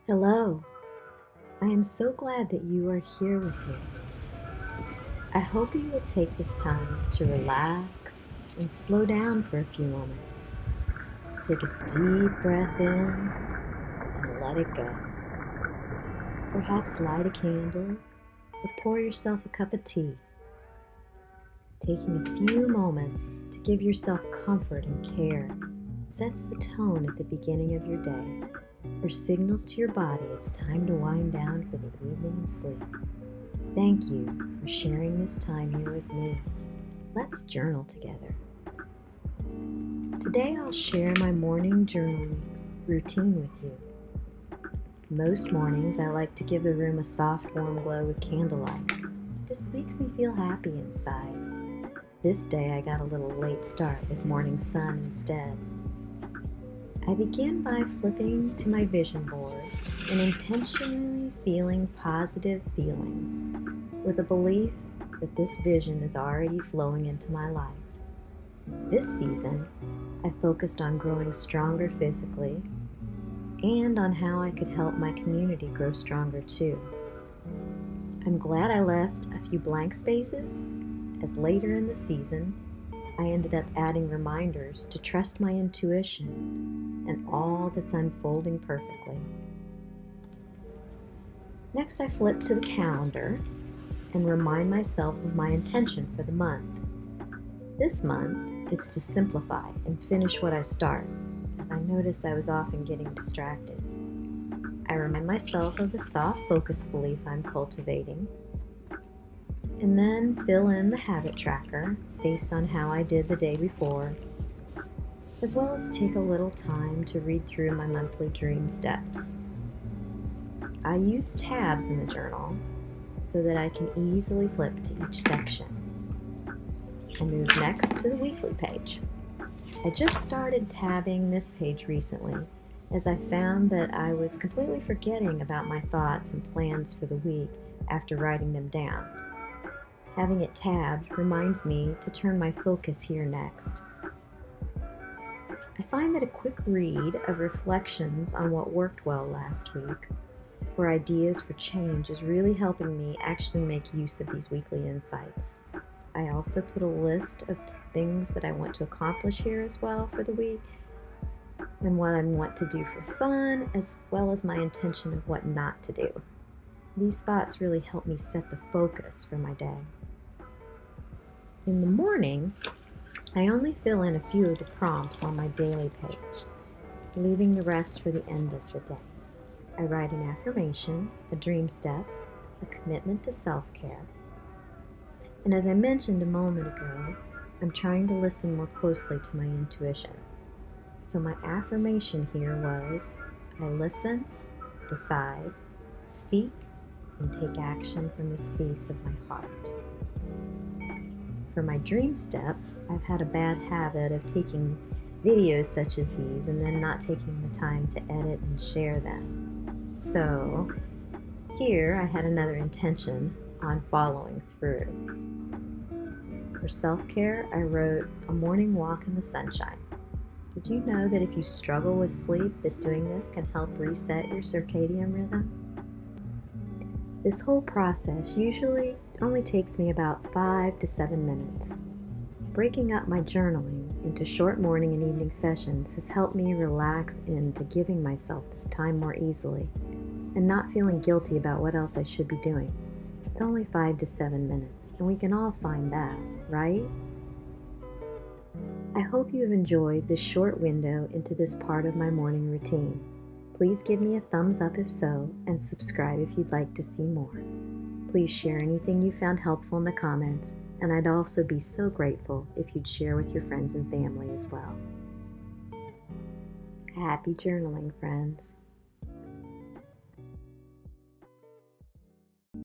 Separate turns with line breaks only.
Hello, I am so glad that you are here with me. I hope you will take this time to relax and slow down for a few moments. Take a deep breath in and let it go. Perhaps light a candle or pour yourself a cup of tea. Taking a few moments to give yourself comfort and care sets the tone at the beginning of your day, or signals to your body it's time to wind down for the evening and sleep. Thank you for sharing this time here with me. Let's journal together. Today I'll share my morning journaling routine with you. Most mornings I like to give the room a soft warm glow with candlelight. It just makes me feel happy inside. This day I got a little late start with morning sun instead. I begin by flipping to my vision board and intentionally feeling positive feelings with a belief that this vision is already flowing into my life. This season, I focused on growing stronger physically and on how I could help my community grow stronger too. I'm glad I left a few blank spaces, as later in the season, I ended up adding reminders to trust my intuition and all that's unfolding perfectly. Next, I flip to the calendar and remind myself of my intention for the month. This month, it's to simplify and finish what I start, as I noticed I was often getting distracted. I remind myself of the soft focus belief I'm cultivating, and then fill in the habit tracker based on how I did the day before, as well as take a little time to read through my monthly dream steps. I use tabs in the journal so that I can easily flip to each section. I move next to the weekly page. I just started tabbing this page recently, as I found that I was completely forgetting about my thoughts and plans for the week after writing them down. Having it tabbed reminds me to turn my focus here next. I find that a quick read of reflections on what worked well last week or ideas for change is really helping me actually make use of these weekly insights. I also put a list of things that I want to accomplish here as well for the week, and what I want to do for fun, as well as my intention of what not to do. These thoughts really help me set the focus for my day. In the morning, I only fill in a few of the prompts on my daily page, leaving the rest for the end of the day. I write an affirmation, a dream step, a commitment to self-care. And as I mentioned a moment ago, I'm trying to listen more closely to my intuition. So my affirmation here was, I listen, decide, speak, and take action from the space of my heart. For my dream step, I've had a bad habit of taking videos such as these and then not taking the time to edit and share them. So here I had another intention on following through. For self-care, I wrote a morning walk in the sunshine. Did you know that if you struggle with sleep, that doing this can help reset your circadian rhythm? This whole process usually only takes me about 5 to 7 minutes. Breaking up my journaling into short morning and evening sessions has helped me relax into giving myself this time more easily and not feeling guilty about what else I should be doing. It's only 5 to 7 minutes, and we can all find that, right? I hope you have enjoyed this short window into this part of my morning routine. Please give me a thumbs up if so, and subscribe if you'd like to see more. Please share anything you found helpful in the comments, and I'd also be so grateful if you'd share with your friends and family as well. Happy journaling, friends.